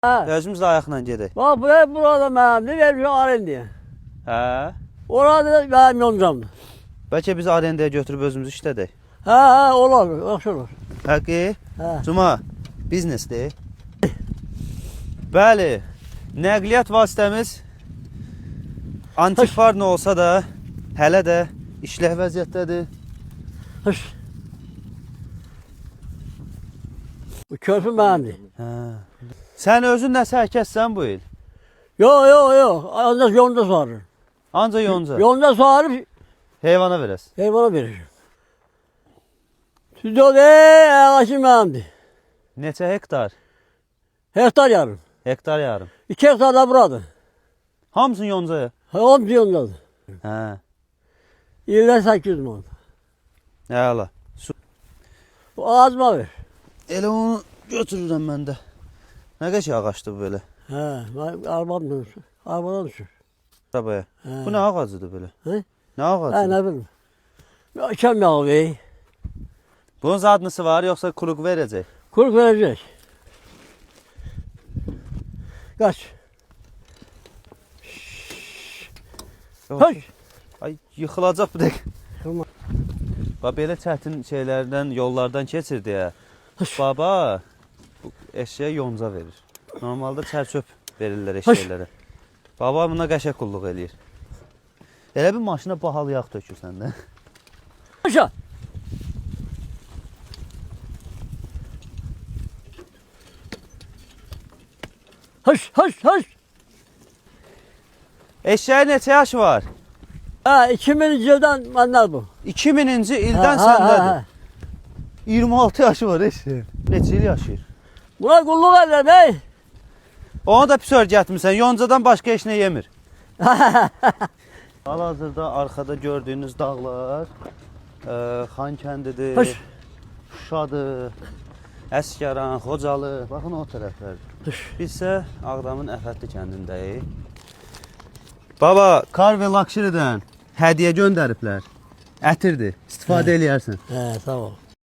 Ha. Özümüz də ayaqla gedək. Bak burada mənimdir, vermiş arendiyə. Hə? Orada da mənim yoncamdır. Bəlkə biz arendaya götürüb özümüz işlədək. Hə, olar, yaxşı olur. Həqi? Hə. Cuma, biznesdir. Bəli, nəqliyyat vasitəmiz antikvar nə olsa da hələ də işləh vəziyyətdədir. Hış. Bu körpü mənimdir. Hə. Sən özün nə sərkəssən bu il? Yok. Ancaq yonca sarır. Anca yonca. Yonca sarıb Heyvana verəs. heyvana verir. Stüdyoda ağacı mənimdir. Neçə hektar? Hektar yarım. Hektar yarım. 2 hektar da buradır. Hamısın yoncaya? Hamısı yoncadır. Hə. İldə 800 manat. Əla. Bu ağacıma ver. Elə onu götürürəm mən də. Nə qəşəng ağacdır bu belə. Hə, arabadan düşür. Arabadan düşür. Arabaya. Hə. Bu nə ağacıdır belə? Hə? Nə ağacıdır? Hə, nə bilim. Akşam yağı ver. Bunun zadnısı var yoxsa kuruq verəcək? Kuruk verecek. Kaç. Kaç. Ay yıxılacaq bu dəqiq. Tamam. Bax belə çətin şeylərdən, yollardan keçir deyə. Baba bu eşeğe yonca verir. Normalda çər-çöp verirlər eşeğlərə. Baba buna qəşəng qulluq eləyir. Elə bir maşına bahalı yağ tökürsən də. Aşağı. Hış. Eşeğin neçə yaşı var? Ha, 2000 yıldan benden bu. 2000-ci ildən Ha, səndədir. 26 yaşı var eşeğin. Neçə il yaşayır? Buna kulluk eder bey. Onu da pis öyrətmirsən. Yoncadan başqa heç nə yemir. Hal-hazırda arkada gördüyünüz dağlar Xan kəndidir, Hış. Şuşadır, Əsgəran, Xocalı. Baxın o tərəflərdir. Biz isə Ağdamın Əfətli kəndindəyik. Baba, Car ve Luxury'dən hədiyyə göndəriblər. Ətirdir. İstifadə eləyərsən. He, sağ ol.